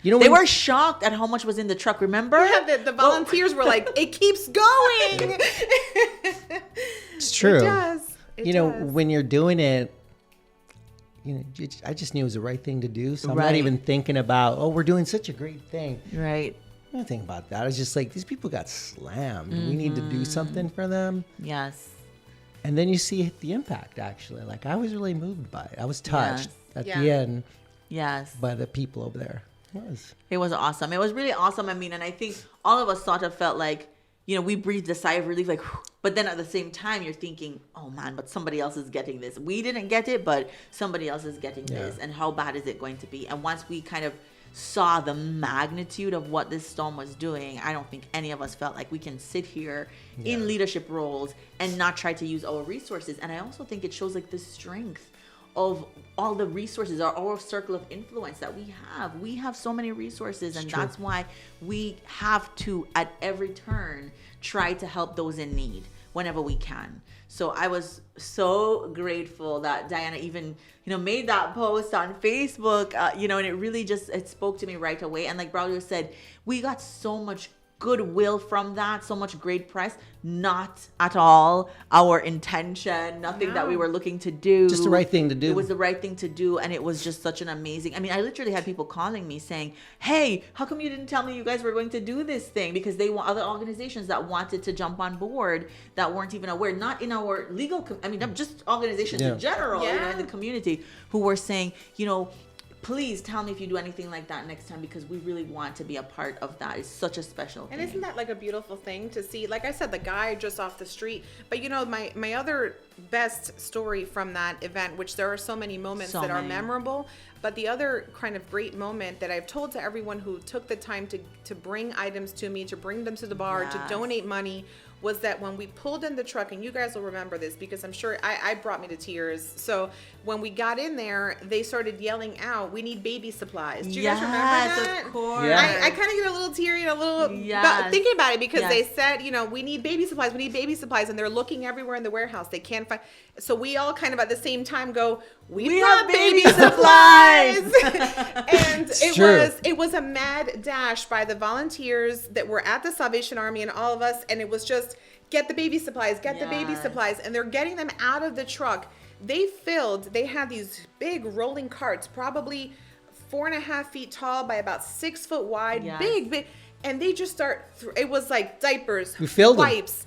when- They were shocked at how much was in the truck. Remember? Yeah, the volunteers were like, it keeps going. It's true. It does. It does. When you're doing it, I just knew it was the right thing to do. So I'm not Right. even thinking about, we're doing such a great thing. Right. I don't think about that. I was just like, these people got slammed. We need to do something for them. Yes. And then you see the impact, actually. Like, I was really moved by it. I was touched at Yeah. the end Yes. by the people over there. It was. It was awesome. It was really awesome. I mean, and I think all of us sort of felt like, we breathed a sigh of relief, like, whew. But then at the same time, you're thinking, oh man, but somebody else is getting this. We didn't get it, but somebody else is getting this. And how bad is it going to be? And once we kind of saw the magnitude of what this storm was doing, I don't think any of us felt like we can sit here in leadership roles and not try to use our resources. And I also think it shows like the strength of all the resources, our circle of influence that we have. We have so many resources, and that's why we have to, at every turn, try to help those in need whenever we can. So I was so grateful that Diana even, made that post on Facebook, and it really it spoke to me right away. And like Braulio said, we got so much goodwill from that, so much great press, not at all our intention, nothing that we were looking to do. Just the right thing to do. It was the right thing to do, and it was just such an amazing, I literally had people calling me saying, hey, how come you didn't tell me you guys were going to do this thing? Because they want other organizations that wanted to jump on board that weren't even aware, not in our legal, just organizations in general, in the community, who were saying, please tell me if you do anything like that next time, because we really want to be a part of that. It's such a special thing. And isn't that like a beautiful thing to see? Like I said, the guy just off the street. But my other best story from that event, which there are so many moments are memorable, but the other kind of great moment that I've told to everyone who took the time to bring items to me, to bring them to the bar, to donate money, was that when we pulled in the truck, and you guys will remember this because I'm sure I brought me to tears. So when we got in there, they started yelling out, "We need baby supplies." Do you guys remember that? Of course. Yeah. I kind of get a little teary and a little thinking about it because they said, we need baby supplies, and they're looking everywhere in the warehouse. They can't find. So we all kind of at the same time go, we have baby supplies. And it was a mad dash by the volunteers that were at the Salvation Army and all of us, and it was just get the baby supplies, the baby supplies, and they're getting them out of the truck. They had these big rolling carts, probably 4.5 feet tall by about 6 foot wide, big, and they just it was like diapers, wipes,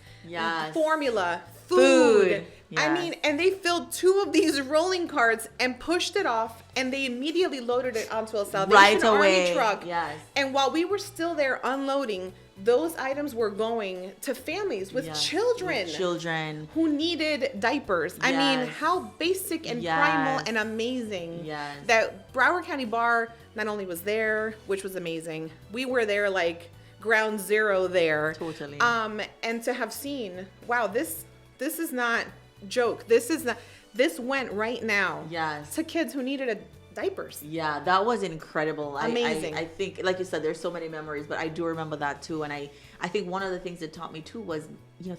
formula, food. Yes. And they filled 2 of these rolling carts and pushed it off, and they immediately loaded it onto a Salvation Army truck. Yes. And while we were still there unloading, those items were going to families with children who needed diapers. Yes. How basic and primal and amazing that Broward County Bar not only was there, which was amazing, we were there like ground zero there. Totally. And to have seen, wow, this is not joke. This went right now. Yes. To kids who needed diapers. Yeah, that was incredible. Amazing. I think, like you said, there's so many memories, but I do remember that too. And I think one of the things that taught me too was,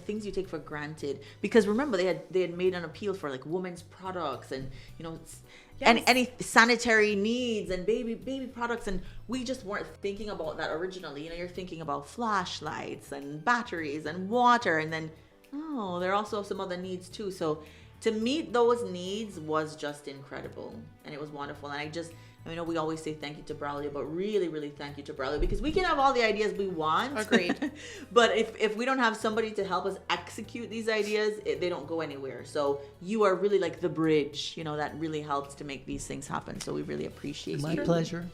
things you take for granted. Because remember, they had made an appeal for like women's products and, and any sanitary needs and baby products, and we just weren't thinking about that originally. You're thinking about flashlights and batteries and water, and then there are also some other needs too. So to meet those needs was just incredible, and it was wonderful. And we always say thank you to Braulio, but really, really thank you to Braulio, because we can have all the ideas we want. Agreed. But if we don't have somebody to help us execute these ideas, they don't go anywhere. So you are really like the bridge, that really helps to make these things happen. So we really appreciate you. My pleasure.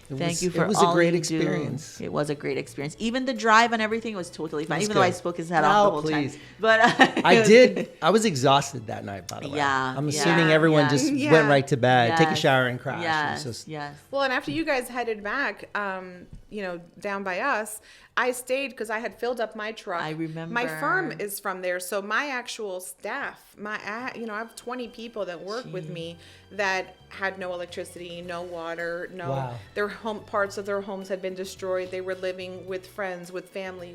Thank you for all. It was a great experience. It was a great experience. Even the drive and everything was totally fine. Even though I spoke his head off the whole time. But I was exhausted that night, by the way. Yeah. I'm assuming everyone just went right to bed, take a shower, and crash. Yes. Well, and after you guys headed back, down by us, I stayed because I had filled up my truck. I remember. My firm is from there, so my actual staff, I have 20 people that work with me that had no electricity, no water, their parts of their homes had been destroyed. They were living with friends, with family,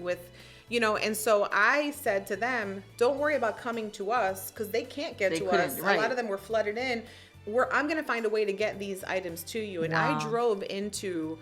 and so I said to them, don't worry about coming to us, because they can't get to us. Right. A lot of them were flooded in. I'm going to find a way to get these items to you. And I drove into,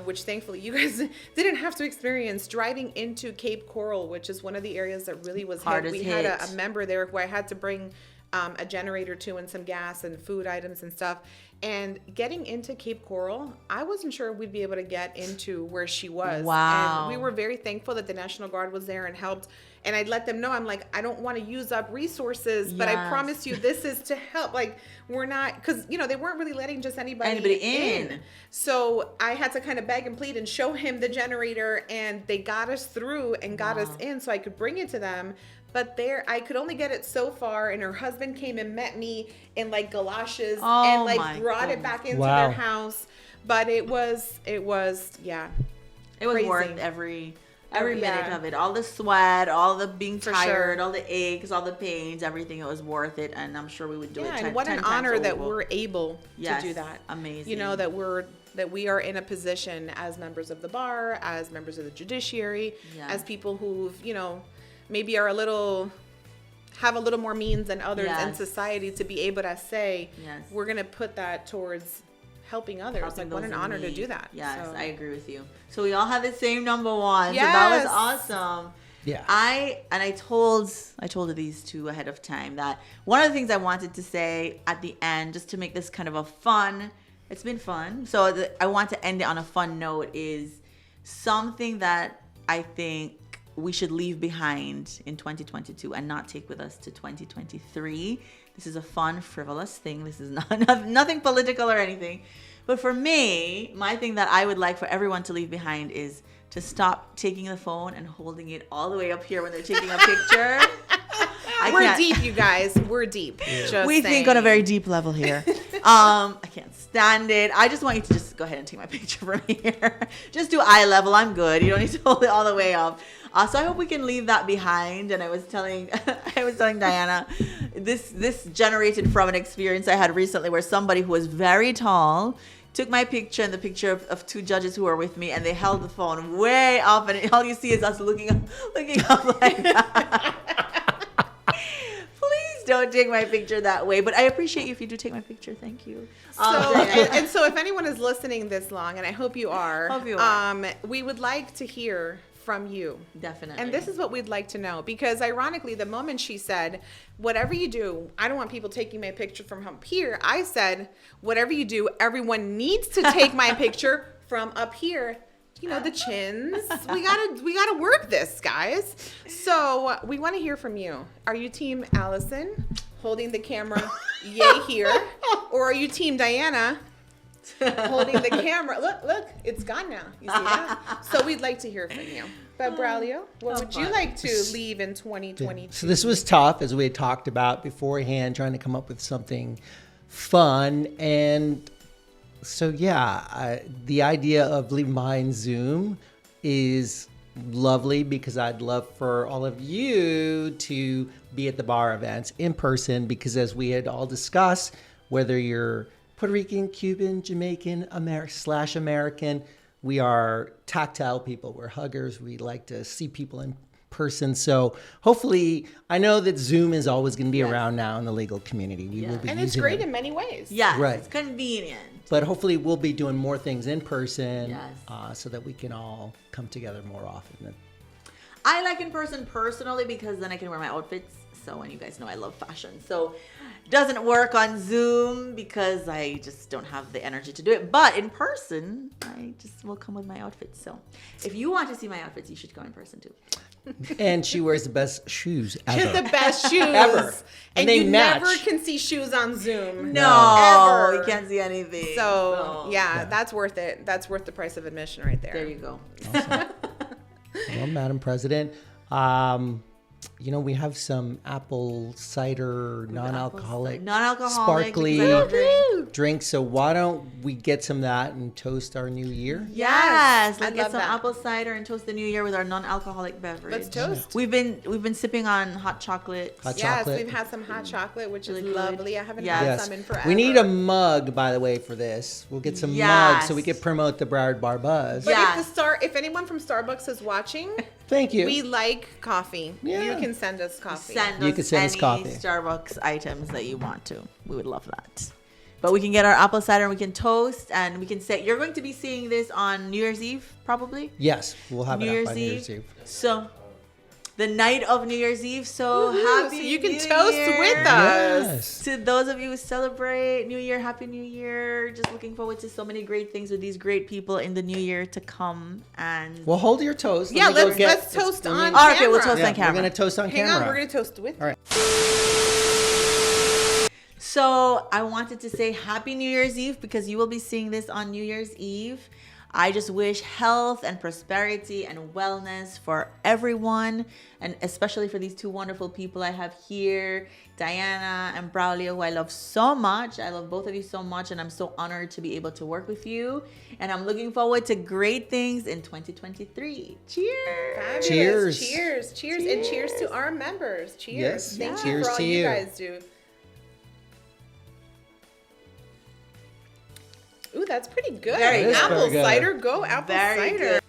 which thankfully you guys didn't have to experience, driving into Cape Coral, which is one of the areas that really was hit. We had a member there who I had to bring a generator to, and some gas and food items and stuff. And getting into Cape Coral, I wasn't sure we'd be able to get into where she was. Wow. And we were very thankful that the National Guard was there and helped. And I'd let them know, I'm like, I don't want to use up resources, but I promise you this is to help. Like, we're not, because, they weren't really letting just anybody in. So I had to kind of beg and plead and show him the generator, and they got us through and got us in so I could bring it to them. But I could only get it so far, and her husband came and met me in like galoshes and brought it back into their house. But it was It was crazy. worth every Every minute of it, all the sweat, all the being tired, all the aches, all the pains, everything. It was worth it, and I'm sure we would do it. And what an honor that we're able to do that. Amazing. You know, that we are in a position as members of the bar, as members of the judiciary, as people who've, you know, maybe have a little more means than others in society to be able to say, we're going to put that towards helping others. Like, what an honor to do that. Yes, so. I agree with you. So we all had the same number one. Yes. So that was awesome. Yeah. I told these two ahead of time that one of the things I wanted to say at the end, just to make this kind of a fun, it's been fun. So I want to end it on a fun note, is something that I think we should leave behind in 2022 and not take with us to 2023. This is a fun, frivolous thing. This is nothing political or anything. But for me, my thing that I would like for everyone to leave behind is to stop taking the phone and holding it all the way up here when they're taking a picture. We're deep, you guys. We're deep. Yeah. We think on a very deep level here. I can't stand it. I just want you to just go ahead and take my picture from here. Just do eye level. I'm good. You don't need to hold it all the way up. So I hope we can leave that behind. And I was telling Diana, this generated from an experience I had recently where somebody who was very tall took my picture and the picture of two judges who were with me, and they held the phone way up, and all you see is us looking up like that. Please don't take my picture that way, but I appreciate you if you do take my picture. Thank you. So if anyone is listening this long, and I hope you are, we would like to hear from you. Definitely. And this is what we'd like to know, because ironically, the moment she said, whatever you do, I don't want people taking my picture from up here, I said, whatever you do, everyone needs to take my picture from up here. You know, the chins. We gotta work this, guys. So we want to hear from you. Are you team Alison, holding the camera yay here, or are you team Diana, holding the camera? Look, it's gone now. You see that? So we'd like to hear from you. But Braulio, what would you like to leave in 2022? So this was tough, as we had talked about beforehand, trying to come up with something fun. And so, the idea of leaving behind Zoom is lovely, because I'd love for all of you to be at the bar events in person, because as we had all discussed, whether you're Puerto Rican, Cuban, Jamaican, American, we are tactile people. We're huggers. We like to see people in person. So hopefully, I know that Zoom is always going to be around now in the legal community. We will be and it's using great it. in many ways. Yeah, right. It's convenient. But hopefully we'll be doing more things in person, so that we can all come together more often. I like in person personally because then I can wear my outfits. So, and you guys know I love fashion. So it doesn't work on Zoom because I just don't have the energy to do it. But in person, I just will come with my outfits. So if you want to see my outfits, you should go in person too. And she wears the best shoes ever. She has the best shoes ever. And they you match. never can see shoes on Zoom. No, Ever. you can't see anything. So that's worth it. That's worth the price of admission right there. There you go. Awesome. Well, Madam President, we have some apple cider, non-alcoholic, sparkly drinks. So why don't we get some of that and toast our new year? Yes, let's I'd get love some that. apple cider and toast the new year with our non-alcoholic beverage. Let's toast. We've been sipping on hot chocolate. Yes, we've had some hot chocolate, which is Really good. lovely. I haven't had some in forever. We need a mug, by the way, for this. We'll get some mugs so we can promote the Broward Bar Buzz. But if anyone from Starbucks is watching, thank you. we like coffee. Yeah. You can send us coffee. You can send us coffee. Starbucks items that you want to. We would love that. But we can get our apple cider and we can toast and we can say, you're going to be seeing this on New Year's Eve, probably? Yes, we'll have it up by New Year's Eve. So, the night of New Year's Eve. So, happy so you can New toast Year. with us. Yes. To those of you who celebrate New Year, Happy New Year. Just looking forward to so many great things with these great people in the new year to come. And Well, hold your toast. Yeah, let's toast on camera. okay, we'll toast on camera. We're going to toast on Hang camera. on, we're going to toast with All right. So I wanted to say Happy New Year's Eve because you will be seeing this on New Year's Eve. I just wish health and prosperity and wellness for everyone, and especially for these two wonderful people I have here, Diana and Braulio, who I love so much. I love both of you so much, and I'm so honored to be able to work with you. And I'm looking forward to great things in 2023. Cheers! Fabulous. Cheers. Cheers. Cheers. And cheers to our members. Cheers. Yes. Thank Cheers you for all to you you. guys do. Ooh, that's pretty good. Very good. Apple Very good. cider. Go apple Very cider. good.